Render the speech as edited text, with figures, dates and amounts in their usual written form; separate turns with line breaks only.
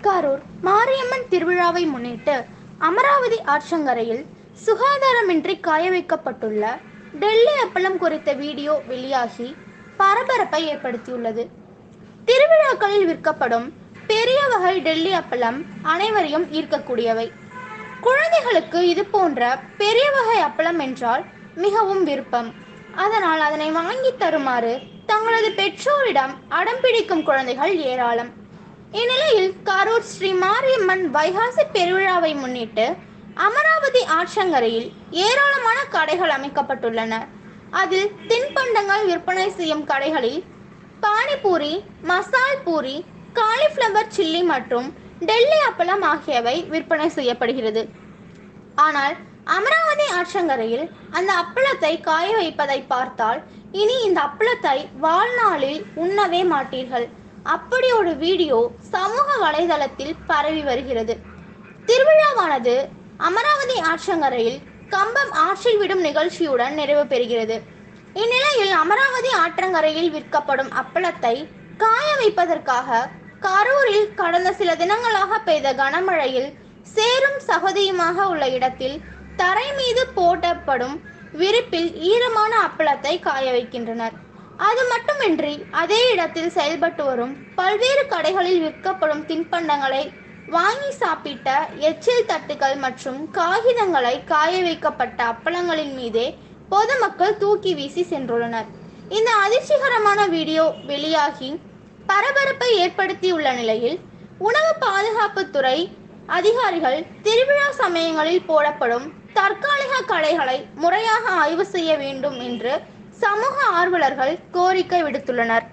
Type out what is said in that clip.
கரூர் மாரியம்மன் திருவிழாவை முன்னிட்டு அமராவதி ஆற்றங்கரையில் சுகாதாரமின்றி காய வைக்கப்பட்டுள்ள டெல்லி அப்பளம் குறித்த வீடியோ வெளியாகி பரபரப்பை ஏற்படுத்தியுள்ளது. திருவிழாக்களில் விற்கப்படும் பெரிய வகை டெல்லி அப்பளம் அனைவரையும் ஈர்க்கக்கூடியவை. குழந்தைகளுக்கு இது போன்ற பெரிய வகை அப்பளம் என்றால் மிகவும் விருப்பம். அதனால் அதனை வாங்கி தருமாறு தங்களது பெற்றோரிடம் அடம்பிடிக்கும் குழந்தைகள் ஏராளம். இந்நிலையில் கரூர் ஸ்ரீ மாரியம்மன் வைகாசி பெருவிழாவை முன்னிட்டு அமராவதி ஆற்றங்கரையில் ஏராளமான கடைகள் அமைக்கப்பட்டுள்ளன. அதில் தின்பண்டங்கள் விற்பனை செய்யும் கடைகளில் பானிபூரி, மசால் பூரி, காலிஃப்ளவர் சில்லி மற்றும் டெல்லி அப்பளம் ஆகியவை விற்பனை செய்யப்படுகிறது. ஆனால் அமராவதி ஆற்றங்கரையில் அந்த அப்பளத்தை காய வைப்பதை பார்த்தால் இனி இந்த அப்பளத்தை வாழ்நாளில் உண்ணவே மாட்டீர்கள். அப்படி ஒரு வீடியோ சமூக வலைதளத்தில் பரவி வருகிறது. திருவிழாவானது அமராவதி ஆற்றங்கரையில் கம்பம் ஆற்றில் விடும் நிகழ்ச்சியுடன் நிறைவு பெறுகிறது. இந்நிலையில் அமராவதி ஆற்றங்கரையில் விற்கப்படும் அப்பளத்தை காய வைப்பதற்காக கரூரில் கடந்த சில தினங்களாக பெய்த கனமழையில் சேரும் சகதியுமாக உள்ள இடத்தில் தரை மீது போடப்படும் விரிப்பில் ஈரமான அப்பளத்தை காய வைக்கின்றனர். அது மட்டுமின்றி அதே இடத்தில் செயல்பட்டு வரும் பல்வேறு கடைகளில் விற்கப்படும் தின்பண்டங்களை வாங்கி சாப்பிட்ட எச்சில் தட்டுகள் மற்றும் காகிதங்களை காய வைக்கப்பட்ட அப்பளங்களின் மீதே பொதுமக்கள் தூக்கி வீசி சென்றுள்ளனர். இந்த அதிர்ச்சிகரமான வீடியோ வெளியாகி பரபரப்பை ஏற்படுத்தியுள்ள நிலையில் உணவு பாதுகாப்புத்துறை அதிகாரிகள் திருவிழா சமயங்களில் போடப்படும் தற்காலிக கடைகளை முறையாக ஆய்வு செய்ய வேண்டும் என்று சமூக ஆர்வலர்கள் கோரிக்கை விடுத்துள்ளனர்.